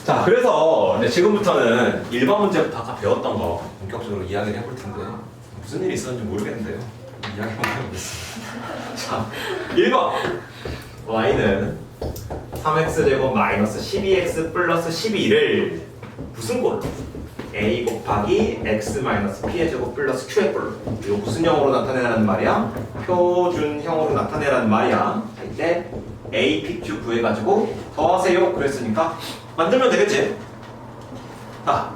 자, 그래서 이제 지금부터는 1번 문제부터 아까 배웠던 거 본격적으로 이야기를 해볼 텐데 무슨 일이 있었는지 모르겠는데요. 이야기만 해보겠습니다. 자, 1번 y는 3x제곱 마이너스 12x 플러스 12를 무슨 꼴로? a 곱하기 x 마이너스 p의 제곱 플러스 q의 꼴로. 이거 무슨 형으로 나타내라는 말이야? 표준형으로 나타내라는 말이야. 이때 a, p, q 구해가지고 더하세요 그랬으니까 만들면 되겠지? 자,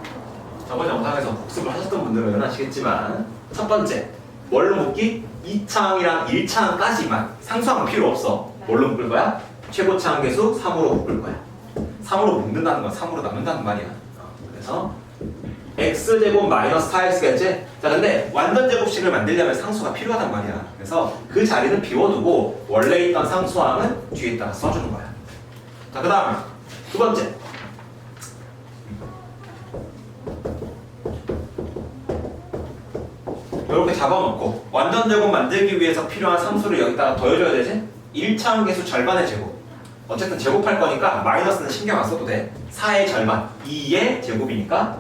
저번 영상에서 복습을 하셨던 분들은 아시겠지만 첫 번째, 뭘로 묶기? 2차항이랑 1차항까지만 상수항은 필요 없어. 뭘로 묶을 거야? 최고차항 계수 3으로 묶을 거야. 3으로 묶는다는 건 3으로 나눈다는 말이야. 그래서 x제곱 마이너스 4x겠지? 자, 근데 완전 제곱식을 만들려면 상수가 필요하단 말이야. 그래서 그 자리는 비워두고 원래 있던 상수항은 뒤에다가 써주는 거야. 자, 그 다음에 두 번째, 이렇게 잡아놓고 완전 제곱 만들기 위해서 필요한 상수를 여기다가 더해줘야 되지? 1차항 계수 절반의 제곱. 어쨌든 제곱할 거니까 마이너스는 신경 안 써도 돼. 4의 절반, 2의 제곱이니까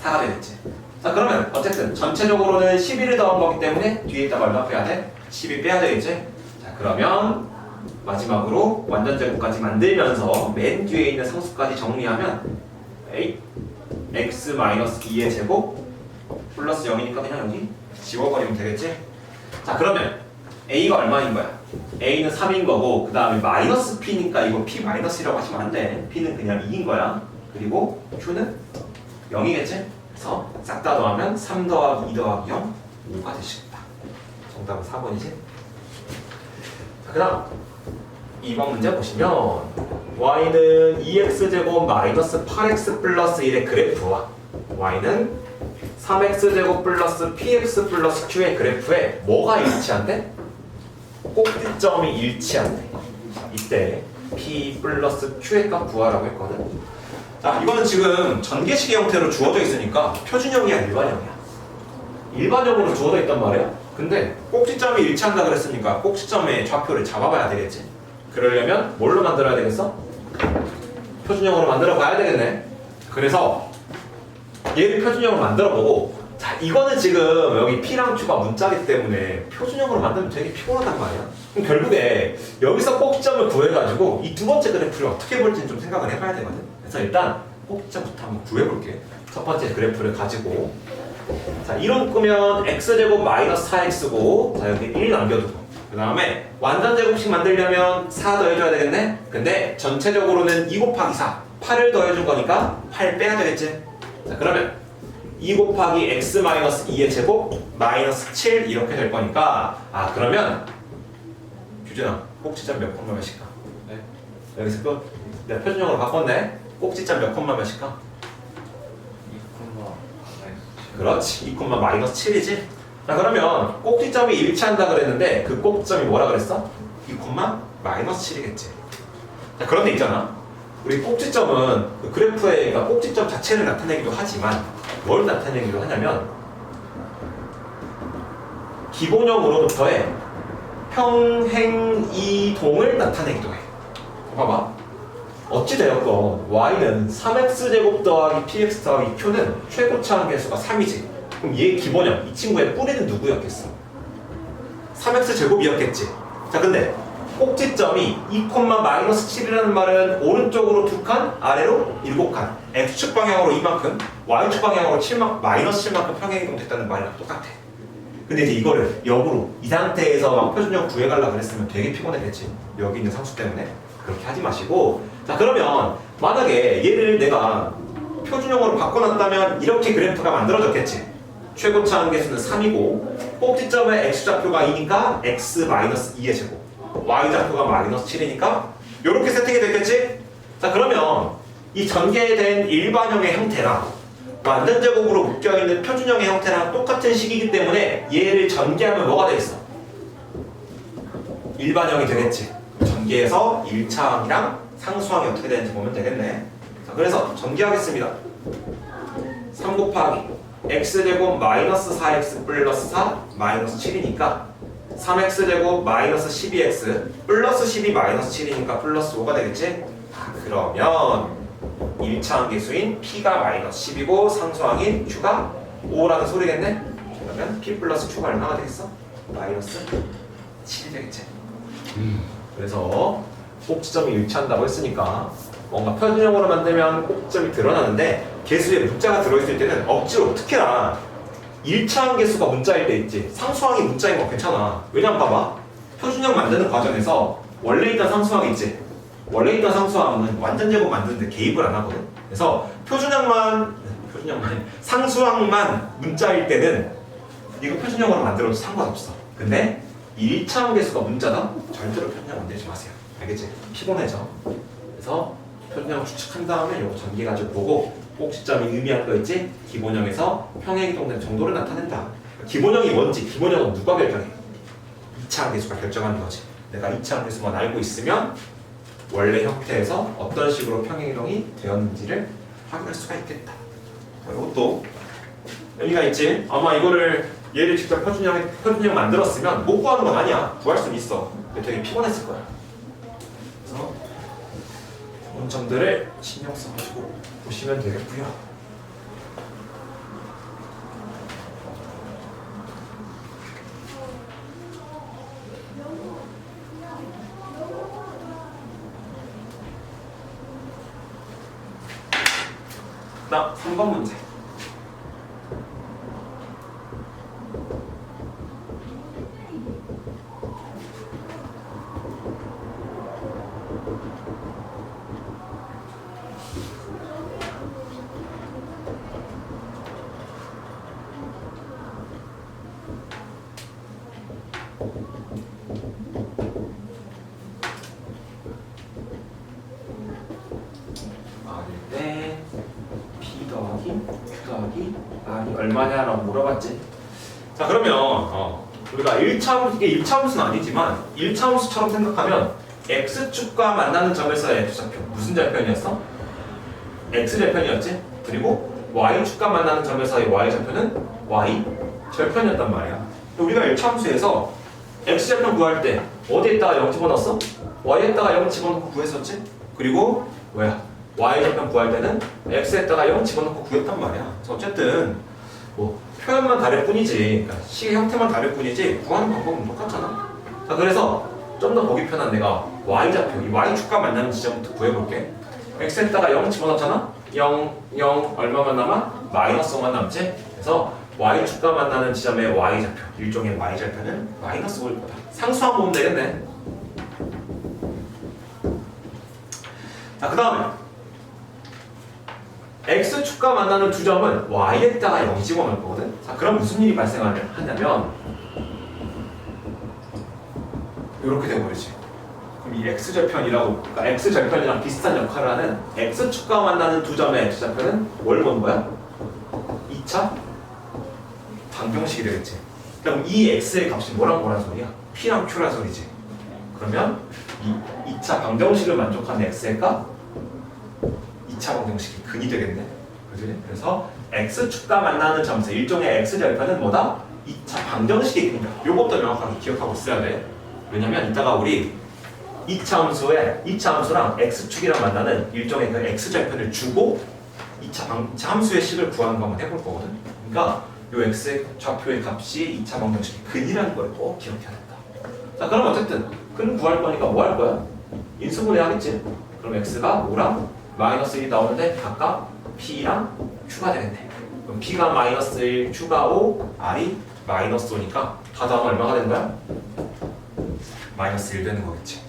4가 되겠지. 자, 그러면 어쨌든 전체적으로는 11을 더한 거기 때문에 뒤에다가 얼마 빼야 돼? 12 빼야 되겠지? 자, 그러면 마지막으로 완전 제곱까지 만들면서 맨 뒤에 있는 상수까지 정리하면 x-2의 제곱 플러스 0이니까 그냥 여기 지워버리면 되겠지? 자, 그러면 a가 얼마인 거야? a는 3인 거고 그 다음에 마이너스 p니까 이거 p 마이너스라고 하시면 안 돼. p는 그냥 2인 거야. 그리고 q는 0이겠지? 그래서 싹 다 더하면 3 더하기 2 더하기 0 5가 되시겠다. 정답은 4번이지? 자, 그 다음 2번 문제 보시면 y는 2x제곱 마이너스 8x 플러스 1의 그래프와 y는 3x제곱 플러스 px 플러스 q의 그래프에 뭐가 일치한대? 꼭지점이 일치한대. 이때 p 플러스 q의 값 구하라고 했거든. 자, 이거는 지금 전개식의 형태로 주어져 있으니까 표준형이야, 일반형이야? 일반형으로 주어져 있단 말이야. 근데 꼭지점이 일치한다 그랬으니까 꼭지점의 좌표를 잡아봐야 되겠지. 그러려면 뭘로 만들어야 되겠어? 표준형으로 만들어 봐야 되겠네. 그래서 얘를 표준형으로 만들어 보고, 자, 이거는 지금 여기 P랑 Q가 문자이기 때문에 표준형으로 만들면 되게 피곤하단 말이야. 그럼 결국에 여기서 꼭지점을 구해가지고 이 두 번째 그래프를 어떻게 볼지는 좀 생각을 해봐야 되거든. 그래서 일단 꼭지점부터 한번 구해볼게. 첫 번째 그래프를 가지고, 자, 이론 끄면 x제곱 마이너스 4x고, 자, 여기 1 남겨두고, 그 다음에 완전 제곱식 만들려면 4 더해줘야 되겠네? 근데 전체적으로는 2 곱하기 4, 8을 더해줄 거니까 8 빼야 되겠지? 자, 그러면 2 곱하기 x 마이너스 2의 제곱 마이너스 7 이렇게 될 거니까, 아, 그러면 규준아, 꼭지점 몇 콤마 몇일까? 네. 여기서 또 내가 표준형으로 바꿨네. 꼭지점 몇 콤마 몇일까? 2, 그렇지, 2 콤마 마이너스 7이지? 자, 그러면 꼭지점이 일치한다 그랬는데 그 꼭지점이 뭐라 그랬어? 2 콤마 마이너스 7이겠지. 자, 그런데 있잖아, 우리 꼭지점은 그 그래프에, 그러니까 꼭지점 자체를 나타내기도 하지만 뭘 나타내기도 하냐면 기본형으로부터의 평행이동을 나타내기도 해. 봐봐, 어찌되었건 y는 3x제곱 더하기 px 더하기 q는 최고차항 계수가 3이지. 그럼 얘 기본형, 이 친구의 뿌리는 누구였겠어? 3x제곱이었겠지. 자, 근데 꼭지점이 2, 마이너스 7이라는 말은 오른쪽으로 2칸, 아래로 7칸, x축 방향으로 이만큼, y축 방향으로 7만, 마이너스 7만큼 평행이동 됐다는 말이랑 똑같아. 근데 이제 이거를 역으로 이 상태에서 막 표준형 구해가려고 그랬으면 되게 피곤했겠지. 여기 있는 상수 때문에. 그렇게 하지 마시고, 자, 그러면 만약에 얘를 내가 표준형으로 바꿔놨다면 이렇게 그래프가 만들어졌겠지. 최고차항 계수는 3이고 꼭지점의 x좌표가 2니까 x-2의 제곱, y좌표가 마이너스 7이니까 이렇게 세팅이 됐겠지? 자, 그러면 이 전개된 일반형의 형태랑 완전 제곱으로 묶여있는 표준형의 형태랑 똑같은 식이기 때문에 얘를 전개하면 뭐가 되겠어? 일반형이 되겠지. 전개해서 1차항이랑 상수항이 어떻게 되는지 보면 되겠네. 자, 그래서 전개하겠습니다. 3 곱하기 x제곱 마이너스 4x 플러스 4 마이너스 7이니까 3x제곱 마이너스 12x 플러스 12 마이너스 7이니까 플러스 5가 되겠지? 그러면 1차항 계수인 P가 마이너스 10이고 상수항인 Q가 5라는 소리겠네? 그러면 P 플러스 Q가 얼마가 되겠어? 마이너스 7이 되겠지. 그래서 꼭지점이 일치한다고 했으니까 뭔가 표준형으로 만들면 꼭지점이 드러나는데 계수에 문자가 들어있을 때는 억지로 특히나 1차항 계수가 문자일 때 있지 상수항이 문자인 거 괜찮아. 왜냐면 봐봐 표준형 만드는 과정에서 원래 있던 상수항 있지 원래 있던 상수항은 완전 제곱 만드는데 개입을 안 하거든. 그래서 표준형만 상수항만 문자일 때는 이거 표준형으로 만들어도 상관없어. 근데 1차항 계수가 문자다? 절대로 표준형 만들지 마세요. 알겠지? 피곤해져. 그래서 표준형 추측한 다음에 이거 전개 가지고 보고 꼭지점이 의미하는 거 있지? 기본형에서 평행 이동된 정도를 나타낸다. 기본형이 뭔지 기본형은 누가 결정해? 2차항 계수가 결정하는 거지. 내가 2차항 계수만 알고 있으면 원래 형태에서 어떤 식으로 평행 이동이 되었는지를 확인할 수가 있겠다. 이것도 의미가 있지? 아마 이거를 얘를 직접 표준형 만들었으면 못 구하는 건 아니야. 구할 수는 있어. 근데 되게 피곤했을 거야. 그래서 그런 점들을 신경 써가지고 보시면 되겠고요. 나 3번 문제. R이 얼마냐라고 물어봤지. 자 그러면 우리가 1차 이게 1차함수는 아니지만 1차함수처럼 생각하면 x축과 만나는 점에서의 x좌표 무슨 좌표였어? x좌표였지. 그리고 y축과 만나는 점에서의 y좌표는 y절편이었단 말이야. 우리가 1차함수에서 x좌표 구할 때 어디에다가 0 집어넣었어? y에다가 0 집어넣고 구했었지. 그리고 y절편 구할 때는 x에다가 0 집어넣고 구했단 말이야. 그래서 어쨌든 뭐 표현만 다를 뿐이지, 그러니까 식의 형태만 다를 뿐이지 구하는 방법은 똑같잖아. 자 그래서 좀 더 보기 편한 내가 y좌표, 이 y축과 만나는 지점부터 구해볼게. x에다가 0 집어넣잖아. 0, 0 얼마만 남아? 마이너스 5만 남지? 그래서 y축과 만나는 지점의 y좌표, 일종의 y절편은 마이너스 5일 거다. 상수항 보면 되겠네. 자 그 다음에 x축과 만나는 두 점은 y에다가 0 집어넣을 거거든. 자, 그럼 무슨 일이 발생하냐면 이렇게 돼버리지. 그럼 이 x절편이라고, 그러니까 x절편이랑 비슷한 역할을 하는 x축과 만나는 두 점의 x절편은 뭘 보는 거야? 2차 방정식이 되겠지. 그럼 이 x의 값이 뭐란 소리야? p랑 q란 소리지. 그러면 이 2차 방정식을 만족하는 x의 값 2차 방정식이 근이 되겠네. 그지? 그래서 x축과 만나는 점에서 일종의 x절편은 뭐다? 2차 방정식이 근이다. 요것도 명확하게 기억하고 있어야 돼. 왜냐면 이따가 우리 2차 함수랑 x축이랑 만나는 일종의 그 x절편을 주고 2차 함수의 식을 구하는 거 한번 해볼 거거든. 그러니까 요 x 좌표의 값이 2차 방정식의 근이라는 걸 꼭 기억해야 된다. 자 그럼 어쨌든 근 구할 거니까 뭐 할 거야? 인수분해 하겠지. 그럼 x가 5랑 마이너스 1이 나오는데 각각 P랑 Q가 되겠네. 그럼 P가 마이너스 1, Q가 5, R이 마이너스 5니까 다 더하면 얼마가 되는 거야? 마이너스 1 되는 거겠지.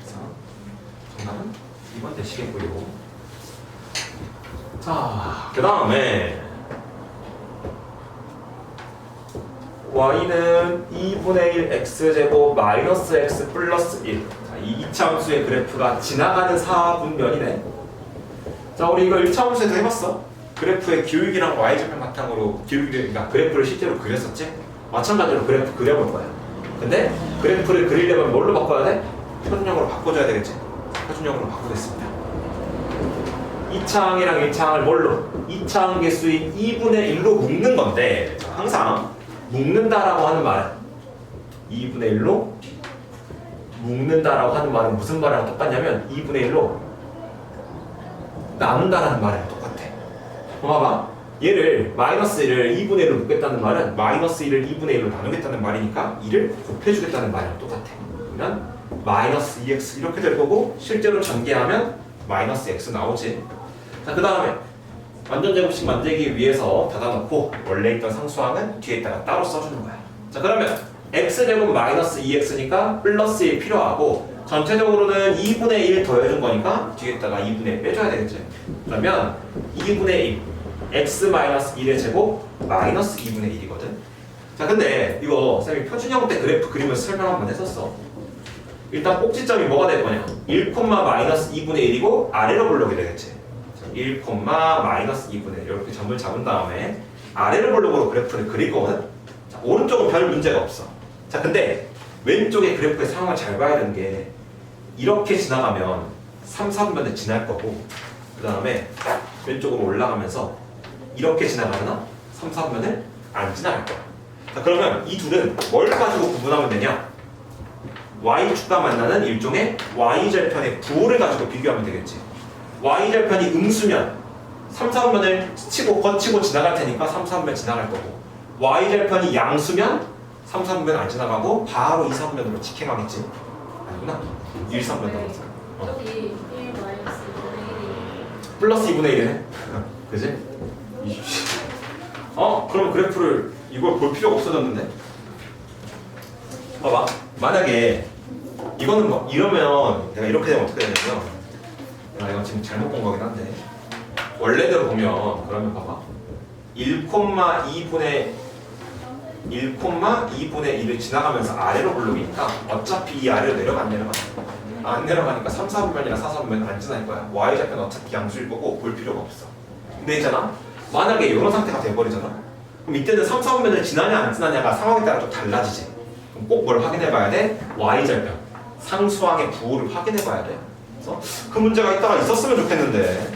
그래서 정답은 2번 되시겠고요. 자, 그 다음에 y는 2분의 1 x제곱 마이너스 x 플러스 1. 자, 이 2차 함수의 그래프가 지나가는 4분면이네. 자, 우리 이거 1차 함수에도 해봤어. 그래프의 기울기랑 y절편 바탕으로 그러니까 그래프를 실제로 그렸었지? 마찬가지로 그래프 그려볼 거야. 근데 그래프를 그리려면 뭘로 바꿔야 돼? 표준형으로 바꿔줘야 되겠지? 표준형으로 바꾸겠습니다. 2차항이랑 1차항을 뭘로? 2차항 개수인 2분의 1로 묶는 건데 항상 묶는다라고 하는 말은 2분의 1로 묶는다라고 하는 말은 무슨 말이랑 똑같냐면 2분의 1로 나눈다라는 말이랑 똑같아. 봐봐. 얘를 마이너스 1을 2분의 1로 곱겠다는 말은 마이너스 1을 2분의 1로 나누겠다는 말이니까 2를 곱해주겠다는 말이랑 똑같아. 그러면 마이너스 2x 이렇게 될 거고 실제로 전개하면 마이너스 x 나오지. 자, 그 다음에 완전 제곱식 만들기 위해서 닫아놓고 원래 있던 상수항은 뒤에다가 따로 써주는 거야. 자, 그러면 x제곱 마이너스 2x니까 플러스 1 필요하고 전체적으로는 2분의 1 더해준 거니까 뒤에다가 2분의 1 빼줘야 되겠지. 그러면 2분의 1 x 마이너스 1의 제곱 마이너스 2분의 1이거든. 자, 근데 이거 쌤이 표준형 때 그래프 그리면서 설명 한번 했었어. 일단 꼭지점이 뭐가 될 거냐? 1, 마이너스 2분의 1이고 아래로 볼록이 되겠지. 1, 마이너스 2분의 1 이렇게 점을 잡은 다음에 아래로 볼록으로 그래프를 그릴 거거든. 자, 오른쪽은 별 문제가 없어. 자, 근데 왼쪽의 그래프의 상황을 잘 봐야 되는 게 이렇게 지나가면 3, 4분면에 지날 거고 그 다음에 왼쪽으로 올라가면서 이렇게 지나가나 3, 4분면을 안 지나갈 거야. 자, 그러면 이 둘은 뭘 가지고 구분하면 되냐? y축과 만나는 일종의 y절편의 부호를 가지고 비교하면 되겠지. y절편이 음수면 3, 4분면을 거치고 지나갈 테니까 3, 4분면 지나갈 거고 y절편이 양수면 3, 4분면 안 지나가고 바로 2, 4분면으로 직행하겠지. 아니구나. 1, 3분면 저기 1 마이너스 2분의 1이 플러스 2분의 1이네. 그지? 그럼 그래프를 이걸 볼 필요가 없어졌는데? 봐봐. 만약에 이거는 뭐 이러면 내가 이렇게 되면 어떻게 되냐면 내가 이거 지금 잘못 본 거긴 한데 원래대로 보면 그러면 봐봐 1,2분의 1을 지나가면서 아래로 블록이니까 어차피 이 아래로 내려가 안 내려가니까 3, 4분면이나 4, 4분면 안 지날 거야. y좌표는 어차피 양수일 거고 볼 필요가 없어. 근데 있잖아 만약에 이런 상태가 돼버리잖아 그럼 이때는 3, 4분면을 지나냐 안 지나냐가 상황에 따라 좀 달라지지. 그럼 꼭 뭘 확인해 봐야 돼? y절편 상수항의 부호를 확인해 봐야 돼. 그래서 그 문제가 있다가 있었으면 좋겠는데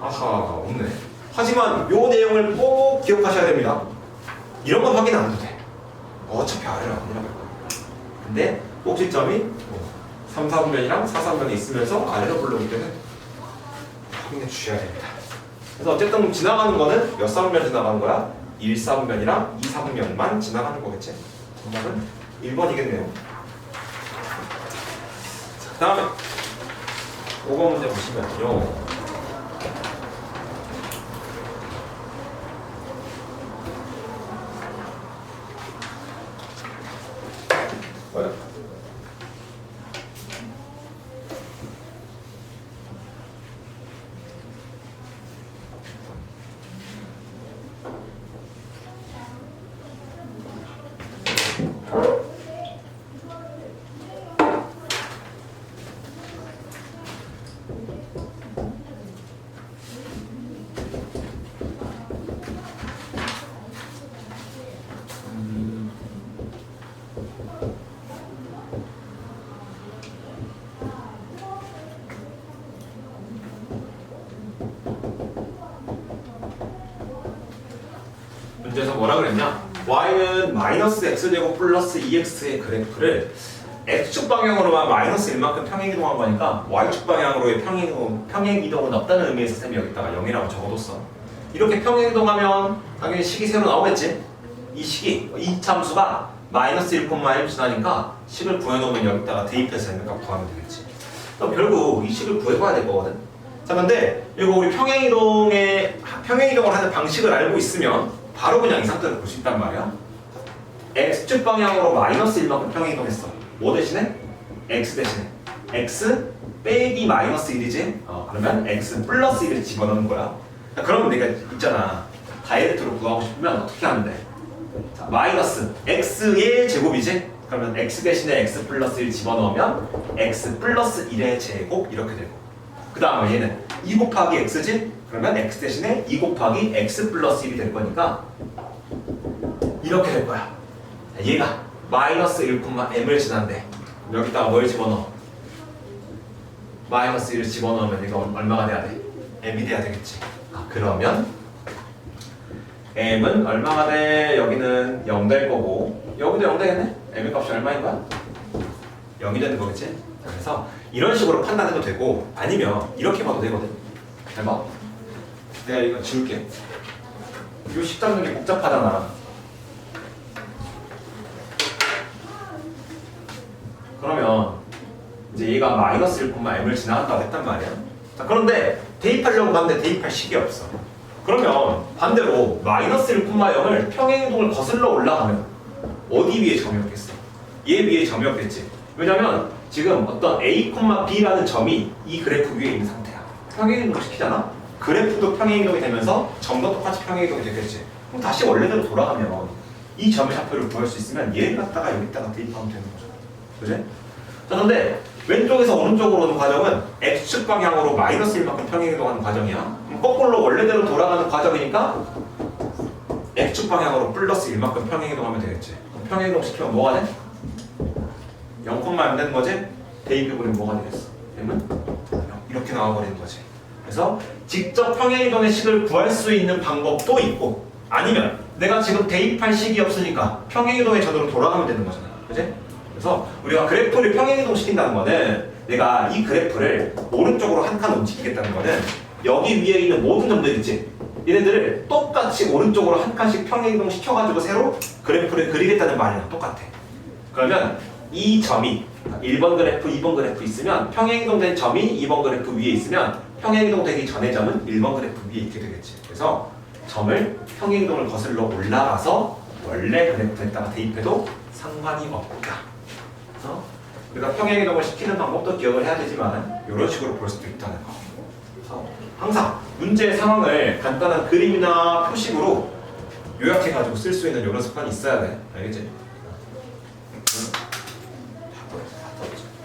아하 없네. 하지만 요 내용을 꼭 기억하셔야 됩니다. 이런 건 확인 안 해도 돼. 어차피 아래로 안 내려갈 거야. 근데 꼭지점이 3, 4분면이랑 4, 4분면이 있으면서 아래로 불러올 때는 확인해 주셔야 됩니다. 그래서 어쨌든 지나가는 거는 몇 4분면 지나가는 거야? 1, 4분면이랑 2, 4분면만 지나가는 거겠지. 정답은 1번이겠네요. 그 다음에 5번 문제 보시면요. 뭐야? 문제에서 뭐라 그랬냐? y는 마이너스 x제곱 플러스 2x의 그래프를 x축 방향으로만 마이너스 1만큼 평행이동한 거니까 y축 방향으로의 평행이동은 없다는 의미에서 쌤이 여기다가 0이라고 적어뒀어. 이렇게 평행이동하면 당연히 식이 새로 나오겠지? 이 식이, 이 참수가 마이너스 1,1 지나니까 식을 구해놓으면 여기다가 대입해서 m값 구하면 되겠지. 그럼 결국 이 식을 구해봐야 될 거거든. 자, 근데 이거 우리 평행이동을 하는 방식을 알고 있으면 바로 그냥 이 상태를 볼 수 있단 말이야. x축 방향으로 마이너스 1만큼 평행이동했어. 뭐 대신에? x 대신에 x 빼기 마이너스 1이지? 그러면 x 플러스 1을 집어넣는 거야. 그러면 내가 있잖아 다이렉트로 구하고 싶으면 어떻게 하면 돼? 자, 마이너스 x의 제곱이지? 그러면 x 대신에 x 플러스 1 집어넣으면 x 플러스 1의 제곱 이렇게 되고 그 다음에 얘는 2 곱하기 x지? 그러면 x 대신에 2 곱하기 x 플러스 1이 될 거니까 이렇게 될 거야. 얘가 마이너스 1,m을 지난대. 여기다가 뭘 집어넣어? 마이너스 1을 집어넣으면 이거 얼마가 돼야 돼? m이 돼야 되겠지. 그러면 m은 얼마가 돼? 여기는 0 될 거고 여기도 0 되겠네? m의 값이 얼마인 거야? 0이 되는 거겠지? 그래서 이런 식으로 판단해도 되고 아니면 이렇게 봐도 되거든. 잘 봐. 내가 이거 지울게. 이거 식 잡는 게 복잡하잖아. 그러면 이제 얘가 마이너스 1,m을 지나간다고 했단 말이야. 자, 그런데 대입하려고 하는데 대입할 식이 없어. 그러면 반대로 마이너스 1,0을 평행이동을 거슬러 올라가면 어디 위에 점이었겠어? 얘 위에 점이었겠지. 왜냐면 지금 어떤 A, B라는 점이 이 그래프 위에 있는 상태야. 평행이동 시키잖아? 그래프도 평행이동이 되면서 점도 똑같이 평행이동이 되겠지. 그럼 다시 원래대로 돌아가면 이 점의 좌표를 구할 수 있으면 얘를 갖다가 여기다가 대입하면 되는 거죠. 그지? 자, 근데 왼쪽에서 오른쪽으로 오는 과정은 X축 방향으로 마이너스 1만큼 평행이동하는 과정이야. 그럼 거꾸로 원래대로 돌아가는 과정이니까 X축 방향으로 플러스 1만큼 평행이동하면 되겠지. 그럼 평행이동 시키면 뭐가 돼? 0,안 되는 거지? 대입해버리면 뭐가 되겠어? 되면 0. 이렇게 나와버리는 거지. 그래서 직접 평행이동의 식을 구할 수 있는 방법도 있고 아니면 내가 지금 대입할 식이 없으니까 평행이동의 전으로 돌아가면 되는 거잖아. 그지? 그래서 우리가 그래프를 평행이동 시킨다는 거는 내가 이 그래프를 오른쪽으로 한 칸 움직이겠다는 거는 여기 위에 있는 모든 점들 있지? 얘네들을 똑같이 오른쪽으로 한 칸씩 평행이동 시켜가지고 새로 그래프를 그리겠다는 말이랑 똑같아. 그러면 이 점이 1번 그래프, 2번 그래프 있으면 평행이동된 점이 2번 그래프 위에 있으면 평행이동 되기 전의 점은 1번 그래프 위에 있게 되겠지. 그래서 점을 평행이동을 거슬러 올라가서 원래 그래프에다가 대입해도 상관이 없다. 그래서 우리가 평행이동을 시키는 방법도 기억을 해야 되지만 이런 식으로 볼 수도 있다는 거. 그래서 항상 문제의 상황을 간단한 그림이나 표식으로 요약해가지고 쓸 수 있는 이런 습관이 있어야 돼. 알겠지?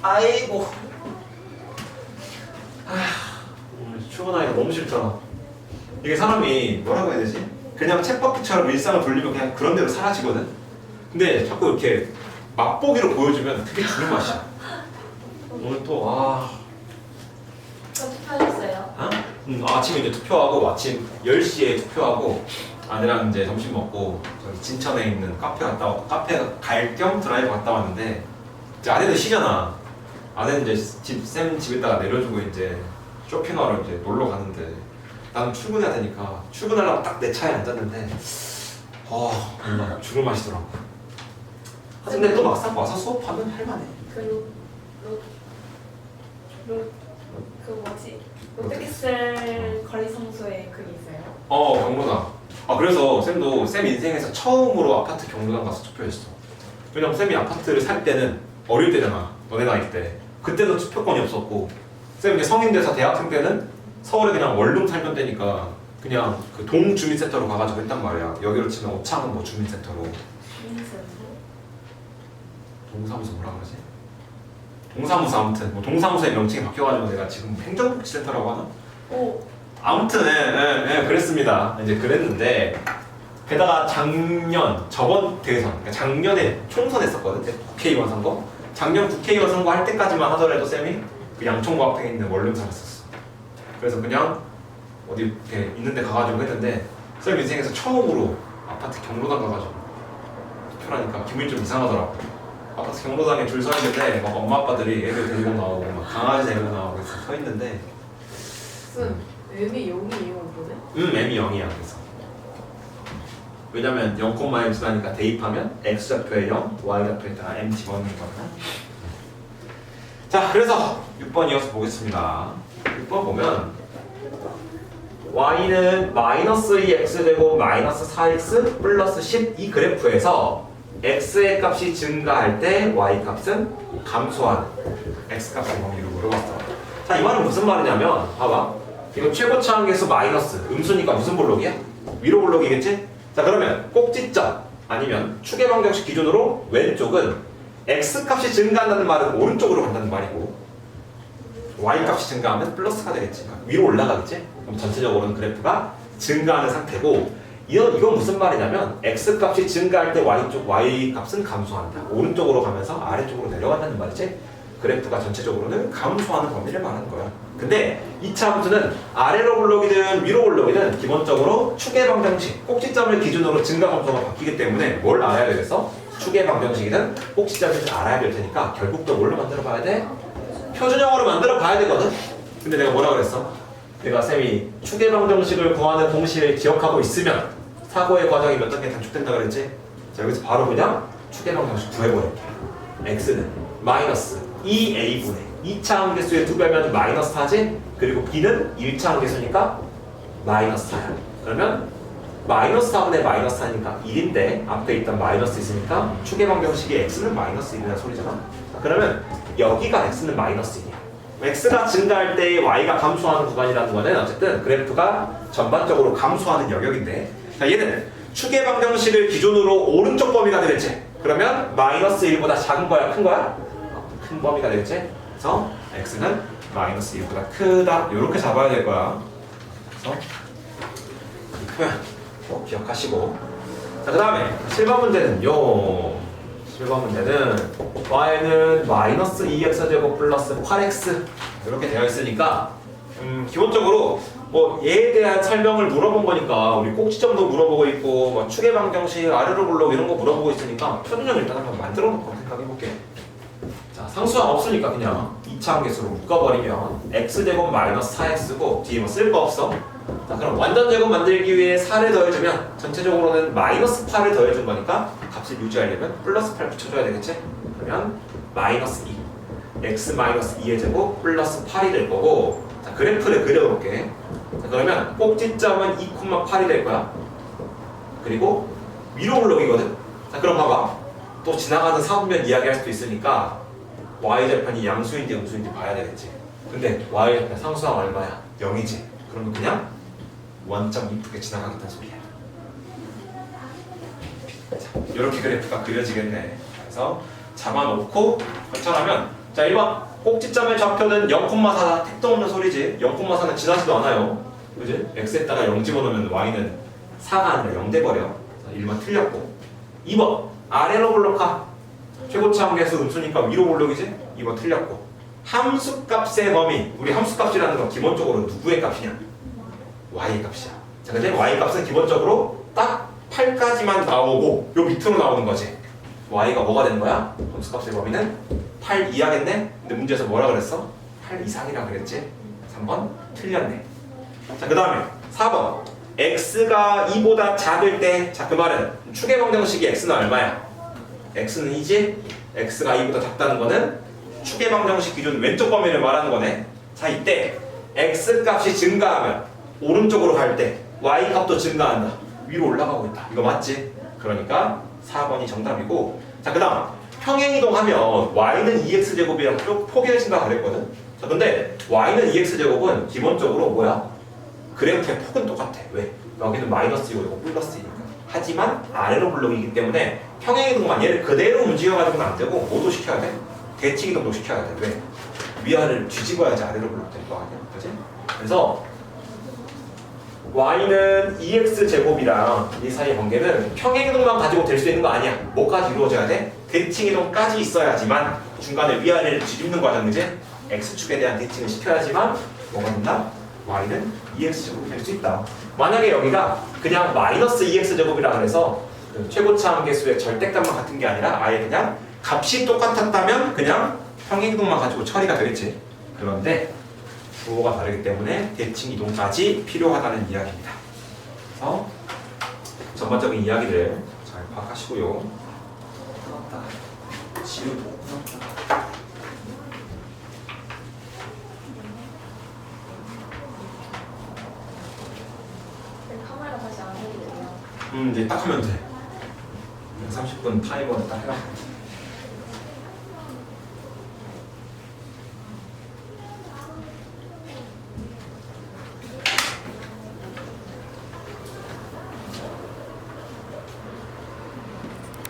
아이고. 오늘 출근하기가 너무 싫잖아. 이게 사람이 뭐라고 해야 되지? 그냥 쳇바퀴처럼 일상을 돌리면 그냥 그런 대로 사라지거든? 근데 자꾸 이렇게 맛보기로 보여주면 되게 주는 맛이야. 오늘 또 투표하셨어요? 아침에 이제 투표하고 아침 10시에 투표하고 아내랑 이제 점심 먹고 저기 진천에 있는 카페 갔다 왔고 카페 갈 겸 드라이브 갔다 왔는데 이제 아내는 쉬잖아. 아내는 이제 쌤 집에다가 내려주고 이제 쇼핑하러 이제 놀러 가는데 나는 출근해야 되니까 출근하려고 딱 내 차에 앉았는데 정말 죽을 맛이더라고. 근데 또 막상 와서 수업하면 할만해. 그 뭐지? 롯데캐슬 거리성수에 그게 있어요? 경로당. 그래서 쌤도 쌤 인생에서 처음으로 아파트 경로당 가서 투표했어. 왜냐면 쌤이 아파트를 살 때는 어릴 때잖아. 너네 나이 때. 그때도 투표권이 없었고 쌤이 이제 성인 돼서 대학생 때는 서울에 그냥 원룸 살던 때니까 그냥 그 동주민센터로 가가지고 했단 말이야. 여기로 치면 오창은 뭐 주민센터로. 동사무소 뭐라 그러지? 동사무소 아무튼 뭐 동사무소의 명칭이 바뀌어가지고 내가 지금 행정복지센터라고 하나? 아무튼 그랬습니다. 이제 그랬는데 게다가 저번 대선 그러니까 작년에 총선했었거든. 국회의원 선거. 작년 국회의원 선거 할 때까지만 하더라도 쌤이 그 양천구 앞에 있는 원룸 살았었어. 그래서 그냥 어디 이렇게 있는데 가가지고 했는데 쌤 인생에서 처음으로 아파트 경로당 가가지고 투표하니까 기분이 좀 이상하더라고. 아파트 경로당에 줄 서 있는데 막 엄마 아빠들이 애들 데리고 나오고 막 강아지 데리고 나오고 서 있는데 무슨 M이 0이에요 이거는? M이 0이야. 그래서 왜냐면 0,1 지나니까 대입하면 X좌표에 0, Y좌표에다가 M 집어넣는 거야. 자, 그래서 6번 이어서 보겠습니다. 6번 보면 Y는 마이너스 2X 제곱 마이너스 4X 플러스 10 이 그래프에서 X의 값이 증가할 때 Y 값은 감소하는 X 값의 범위로 물어봤어. 자, 이 말은 무슨 말이냐면 봐봐. 이거 최고차항계수 마이너스 음수니까 무슨 볼록이야? 위로 볼록이겠지? 자, 그러면 꼭지점 아니면 축의 방정식 기준으로 왼쪽은 X 값이 증가한다는 말은 오른쪽으로 간다는 말이고 Y 값이 증가하면 플러스가 되겠지. 그러니까 위로 올라가겠지? 그럼 전체적으로는 그래프가 증가하는 상태고 이건 무슨 말이냐면 X 값이 증가할 때 Y 값은 감소한다. 오른쪽으로 가면서 아래쪽으로 내려간다는 말이지. 그래프가 전체적으로는 감소하는 범위를 말하는 거야. 근데 2차 함수는 아래로 볼록이든 위로 볼록이든 기본적으로 축의 방정식, 꼭지점을 기준으로 증가 감소가 바뀌기 때문에 뭘 알아야 되겠어? 축의 방정식이든 꼭지점이든 알아야 될 테니까 결국 또 뭘로 만들어 봐야 돼? 표준형으로 만들어 봐야 되거든. 근데 내가 뭐라 그랬어? 내가 쌤이 추계방정식을 구하는 공식을 기억하고 있으면 사고의 과정이 몇 단계 단축된다 그랬지? 자, 여기서 바로 그냥 추계방정식 구해버릴게. x는 마이너스 2a분의 2차 함계수의 2배면 마이너스 4지? 그리고 b는 1차 함계수니까 마이너스 4야. 그러면 마이너스 4분의 마이너스 4니까 1인데 앞에 있던 마이너스 있으니까 추계방정식이 x는 마이너스 1이라는 소리잖아. 자, 그러면 여기가 x는 마이너스 1이야. x가 증가할 때 y가 감소하는 구간이라는 거는 어쨌든 그래프가 전반적으로 감소하는 영역인데, 자, 얘는 추계방정식을 기준으로 오른쪽 범위가 되겠지. 그러면 마이너스 1보다 작은 거야, 큰 거야? 큰 범위가 되겠지. 그래서 x는 마이너스 1보다 크다. 이렇게 잡아야 될 거야. 그래서 크면 꼭 기억하시고. 자, 그 다음에 7번 문제는요. 7번 문제는 y는 마이너스 2x제곱 플러스 8x 이렇게 되어 있으니까 기본적으로 뭐 얘에 대한 설명을 물어본 거니까 우리 꼭지점도 물어보고 있고 뭐 추계방정식 아래로 블록 이런 거 물어보고 있으니까 표준형 일단 한번 만들어 놓고 생각해볼게. 자, 상수항 없으니까 그냥 2차 함계수로 묶어버리면 x제곱 마이너스 4x고 뒤에 뭐 쓸 거 없어. 자, 그럼 완전 제곱 만들기 위해 4를 더해주면 전체적으로는 마이너스 8을 더해준 거니까 값을 유지하려면 플러스 8 붙여줘야 되겠지? 그러면 마이너스 2 x 마이너스 2의 제곱 플러스 8이 될 거고. 자, 그래프를 그려볼게. 자, 그러면 꼭지점은 2,8이 될 거야. 그리고 위로 블록이거든? 자, 그럼 봐봐. 또 지나가는 사분면 이야기할 수도 있으니까 y절편이 양수인지 음수인지 봐야 되겠지. 근데 y절편 상수항 얼마야? 0이지. 그러면 그냥 원점 이쁘게 지나가겠다는 소리야. 자, 이렇게 그래프가 그려지겠네. 그래서 잡아놓고 관찰하면, 자, 1번 꼭지점의 좌표는 0,4 택도 없는 소리지. 0,4는 지나지도 않아요. 그지? x에다가 0 집어넣으면 y는 4가 아니라 0 돼버려. 1번 틀렸고. 2번 아래로 블록하. 최고차 함계수 음수니까 위로 블록이지? 2번 틀렸고. 함수값의 범위. 우리 함수값이라는 건 기본적으로 누구의 값이냐? y 값이야. 자, 근데 y 값은 기본적으로 딱 8까지만 나오고 요 밑으로 나오는 거지. y가 뭐가 되는 거야? 함수값의 범위는 8 이하겠네? 근데 문제에서 뭐라 그랬어? 8 이상이라 그랬지? 3번 틀렸네. 자, 그 다음에 4번 x가 2보다 작을 때, 자, 그 말은 추계방정식이 x는 얼마야? x는 2지? x가 2보다 작다는 거는 추계방정식 기준 왼쪽 범위를 말하는 거네. 자, 이때 x 값이 증가하면 오른쪽으로 갈 때 y 값도 증가한다. 위로 올라가고 있다. 이거 맞지? 그러니까 4번이 정답이고. 자, 그 다음 평행이동하면 y는 2x제곱이라고 포개진다 그랬거든. 자, 근데 y는 2x제곱은 기본적으로 뭐야? 그래프의 폭은 똑같아. 왜? 여기는 마이너스이고 이거 플러스이니까. 하지만 아래로 블록이기 때문에 평행이동만 얘를 그대로 움직여가지고는 안 되고 뭐도 시켜야 돼? 대칭이동도 시켜야 돼. 왜? 위아래를 뒤집어야지 아래로 블록 될 거 아니야. 그치? 그래서 y는 2x제곱이랑 이 사이의 관계는 평행이동만 가지고 될 수 있는 거 아니야. 뭐까지 이루어져야 돼? 대칭이동까지 있어야지만 중간에 위아래를 뒤집는 과정이지. x축에 대한 대칭을 시켜야지만 뭐가 된다? y는 2x제곱이 될 수 있다. 만약에 여기가 그냥 마이너스 2x제곱이라 그래서 그 최고차 함계수의 절대값만 같은 게 아니라 아예 그냥 값이 똑같았다면 그냥 평행이동만 가지고 처리가 되겠지. 그런데 부호가 다르기 때문에 대칭 이동까지 필요하다는 이야기입니다. 그래서 전반적인 이야기들 잘 파악하시고요. 지우고 카메라 다시 안 해도 돼요? 이제 딱 하면 돼. 30분 타이머를 딱 해라.